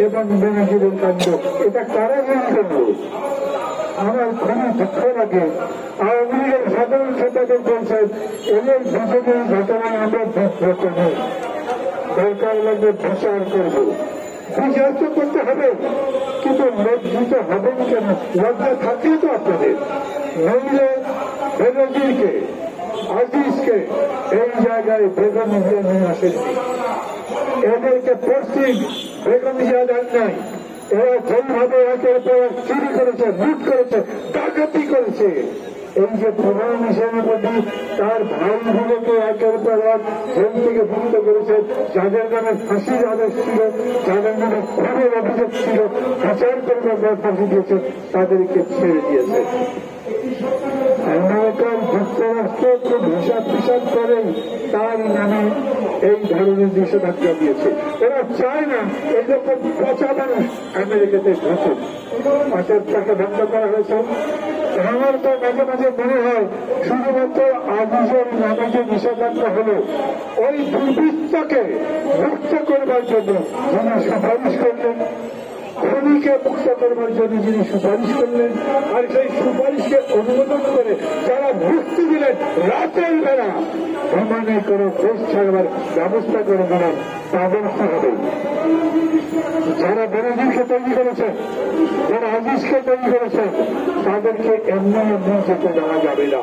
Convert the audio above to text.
এবং বেনজিরের কাণ্ড এটা কারা তৈরি করলো? আমার খুবই দুঃখ লাগে। আওয়ামী লীগের সাধারণ সম্পাদক বলছেন এদের দুজনের ঘটনায় আমরা বিব্রত নেই, দরকার লাগবে বিচার করবো। বিচার তো করতে হবে, কিন্তু লজ্জিত হবেন কেন? লজ্জা থাকলে তো আপনাদের নইলে বেনজিরকে আজিজকে এই জায়গায় বেগম জিয়া নিয়ে আসেননি, এদেরকে পশ্চিম বেগম জিয়া দেন নাই। এরা যেভাবে একের পর এক চুরি করেছে, লুট করেছে, ডাকাতি করেছে, এই যে প্রধান সেনাপতি তার ভাইগুলোকে একের পর এক জেল থেকে মুক্ত করেছেন, যাদের নামে ফাঁসির আদেশ ছিল, যাদের নামে খুনের অভিযোগ ছিল, বিচার করবার ফাঁসি দিয়েছেন, তাদেরকে ছেড়ে দিয়েছে। আমেরিকার যুক্তরাষ্ট্র খুব হিসাব ফিসাব করেন তার নামে এই ধরনের নিষেধাজ্ঞা দিয়েছে। ওরা চায় না এরকম পচা মানুষ আমেরিকাতে ঢুকুক। পাশের টাকা বন্ধ করা হয়েছে। আমার তো মাঝে মাঝে মনে হয় শুধুমাত্র আজিজের নামে যে নিষেধাজ্ঞা হল, ওই দুর্বৃত্তকে মুক্ত করবার জন্য যিনি সুপারিশ করলেন, খুনিকে মুক্ত করবার জন্য যিনি সুপারিশ করলেন, আর সেই সুপারিশকে অনুমোদন করে যারা মুক্তি দিলেন রাতের বেলা সমানে কোনো দেশ ছাড়বার ব্যবস্থা করে দিলেন, তাদের কি হবে? যারা বেনজিরকে তৈরি করেছে, যারা আজিজকে তৈরি করেছে, তাদেরকে এমনি এমনি যেতে দেওয়া যাবে না।